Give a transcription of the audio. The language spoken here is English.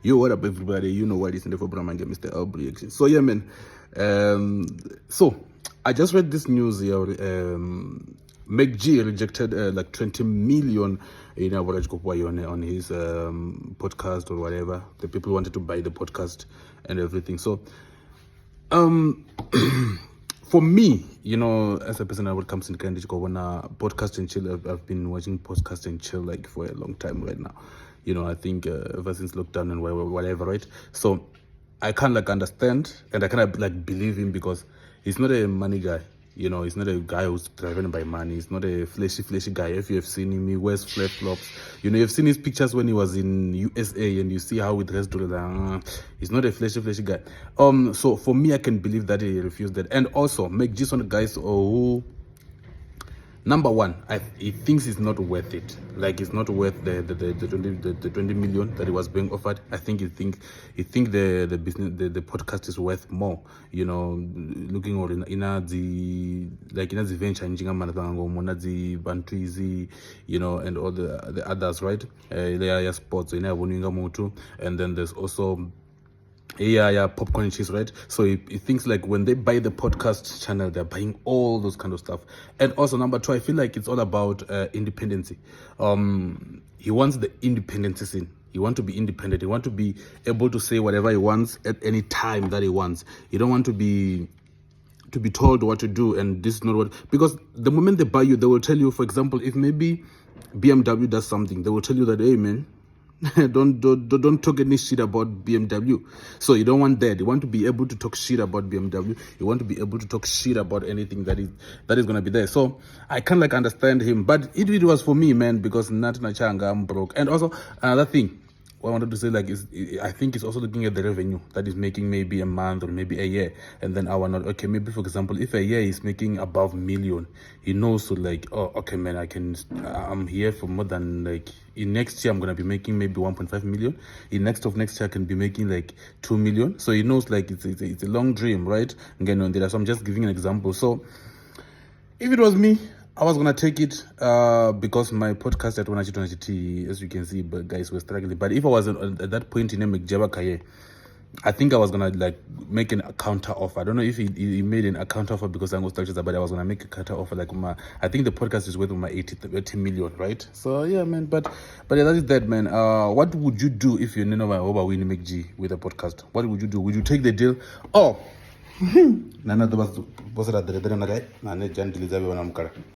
Yo, what up, everybody? You know what is in the for Bramange, Mr. Alb reaction. So yeah, man. So I just read this news here. McG rejected like 20 million in average on his podcast or whatever. The people wanted to buy the podcast and everything. So for me, you know, as a person that comes in Canada, podcast and chill. I've been watching podcast and chill like for a long time right now. You know, I think ever since lockdown and whatever, right? So I can't like understand and I can't like believe him because he's not a money guy. You know, he's not a guy who's driven by money. He's not a flashy guy. If you have seen him, he wears flip-flops. You know, you've seen his pictures when he was in USA and you see how he dressed. He's not a flashy guy. So for me, I can believe that he refused that. And also, McG is one of the guys who, number one, he thinks it's not worth it. Like it's not worth the 20 million that he was being offered. I think he think the business the podcast is worth more. You know, looking all in the like in the venture in the Bantuizi, you know, and all the others, right? They are sports in Motu, and then there's also popcorn and cheese, right? So he thinks like when they buy the podcast channel, they're buying all those kind of stuff. And also number two, I feel like it's all about independency. He wants the independence in. He wants to be independent. He wants to be able to say whatever he wants at any time that he wants. He don't want to be told what to do, and this is not what, because the moment they buy you, they will tell you, for example, if maybe BMW does something, they will tell you that, hey man, don't talk any shit about BMW. So you don't want that. You want to be able to talk shit about BMW. You want to be able to talk shit about anything that is gonna be there. So I can't like understand him, but it was for me, man, because not Nachanga, I'm broke. And also another thing what I wanted to say, like, is I think it's also looking at the revenue that is making maybe a month or maybe a year, and then our not okay. Maybe for example, if a year is making above million, he knows so like, oh, okay, man, I'm here for more than like in next year I'm gonna be making maybe 1.5 million. In next year I can be making like 2 million. So he knows like it's a long dream, right? Again, so I'm just giving an example. So if it was me, I was gonna take it because my podcast at 180, as you can see, but guys were struggling. But if I was at that point in McJabakaye, I think I was gonna like make a counter offer. I don't know if he made a counter offer because I was structures, but I was gonna make a counter offer like I think the podcast is worth 80 million, right? So yeah, man. But yeah, that is that, man. What would you do if you know over win McG with a podcast? What would you do? Would you take the deal? Oh, Nana